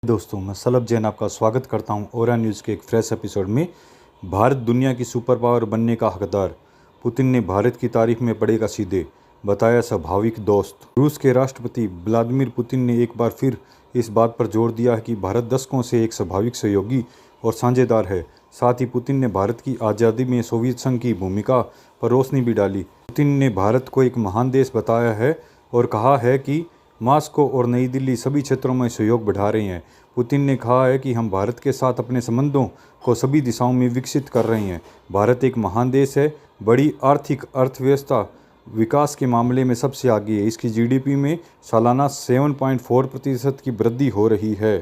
दोस्तों, मैं सलभ जैन आपका स्वागत करता हूं ओरा न्यूज़ के एक फ्रेश एपिसोड में। भारत दुनिया की सुपर पावर बनने का हकदार, पुतिन ने भारत की तारीफ में पड़ेगा सीधे, बताया स्वाभाविक दोस्त। रूस के राष्ट्रपति व्लादिमीर पुतिन ने एक बार फिर इस बात पर जोर दिया है कि भारत दशकों से एक स्वाभाविक सहयोगी और साझेदार है। साथ ही पुतिन ने भारत की आज़ादी में सोवियत संघ की भूमिका पर रोशनी भी डाली। पुतिन ने भारत को एक महान देश बताया है और कहा है कि मॉस्को और नई दिल्ली सभी क्षेत्रों में सहयोग बढ़ा रहे हैं। पुतिन ने कहा है कि हम भारत के साथ अपने संबंधों को सभी दिशाओं में विकसित कर रहे हैं। भारत एक महान देश है, बड़ी आर्थिक अर्थव्यवस्था, विकास के मामले में सबसे आगे है। इसकी जीडीपी में सालाना 7.4% की वृद्धि हो रही है।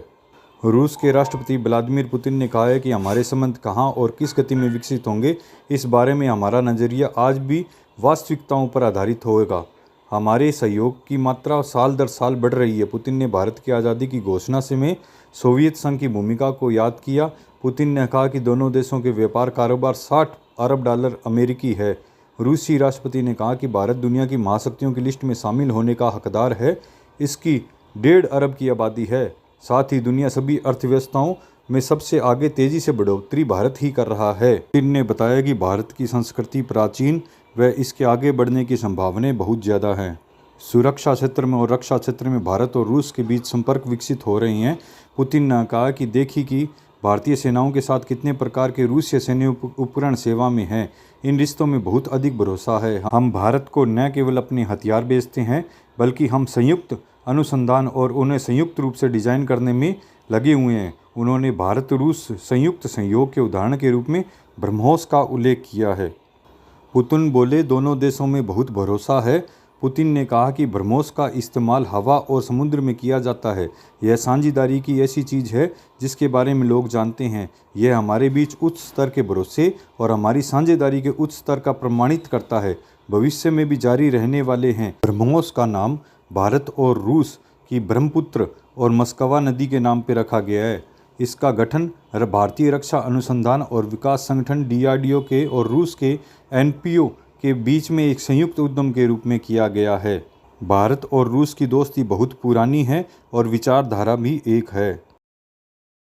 रूस के राष्ट्रपति व्लादिमीर पुतिन ने कहा है कि हमारे संबंध कहाँ और किस गति में विकसित होंगे, इस बारे में हमारा नज़रिया आज भी वास्तविकताओं पर आधारित होगा। हमारे सहयोग की मात्रा साल दर साल बढ़ रही है। पुतिन ने भारत की आज़ादी की घोषणा से में सोवियत संघ की भूमिका को याद किया। पुतिन ने कहा कि दोनों देशों के व्यापार कारोबार $60 अरब अमेरिकी है। रूसी राष्ट्रपति ने कहा कि भारत दुनिया की महाशक्तियों की लिस्ट में शामिल होने का हकदार है। इसकी 1.5 अरब की आबादी है। साथ ही दुनिया सभी अर्थव्यवस्थाओं में सबसे आगे तेजी से बढ़ोतरी भारत ही कर रहा है। पुतिन ने बताया कि भारत की संस्कृति प्राचीन व इसके आगे बढ़ने की संभावनाएं बहुत ज़्यादा हैं। सुरक्षा क्षेत्र में और रक्षा क्षेत्र में भारत और रूस के बीच संपर्क विकसित हो रहे हैं। पुतिन ने कहा कि देखिए कि भारतीय सेनाओं के साथ कितने प्रकार के रूसी सैन्य उपकरण सेवा में हैं। इन रिश्तों में बहुत अधिक भरोसा है। हम भारत को न केवल अपने हथियार बेचते हैं, बल्कि हम संयुक्त अनुसंधान और उन्हें संयुक्त रूप से डिजाइन करने में लगे हुए हैं। उन्होंने भारत रूस संयुक्त सहयोग के उदाहरण के रूप में ब्रह्मोस का उल्लेख किया है। पुतिन बोले, दोनों देशों में बहुत भरोसा है। पुतिन ने कहा कि ब्रह्मोस का इस्तेमाल हवा और समुद्र में किया जाता है। यह साझेदारी की ऐसी चीज़ है जिसके बारे में लोग जानते हैं। यह हमारे बीच उच्च स्तर के भरोसे और हमारी साझेदारी के उच्च स्तर का प्रमाणित करता है। भविष्य में भी जारी रहने वाले हैं। ब्रह्मोस का नाम भारत और रूस की ब्रह्मपुत्र और मस्कवा नदी के नाम पर रखा गया है। इसका गठन भारतीय रक्षा अनुसंधान और विकास संगठन DRDO के और रूस के NPO के बीच में एक संयुक्त उद्यम के रूप में किया गया है। भारत और रूस की दोस्ती बहुत पुरानी है और विचारधारा भी एक है।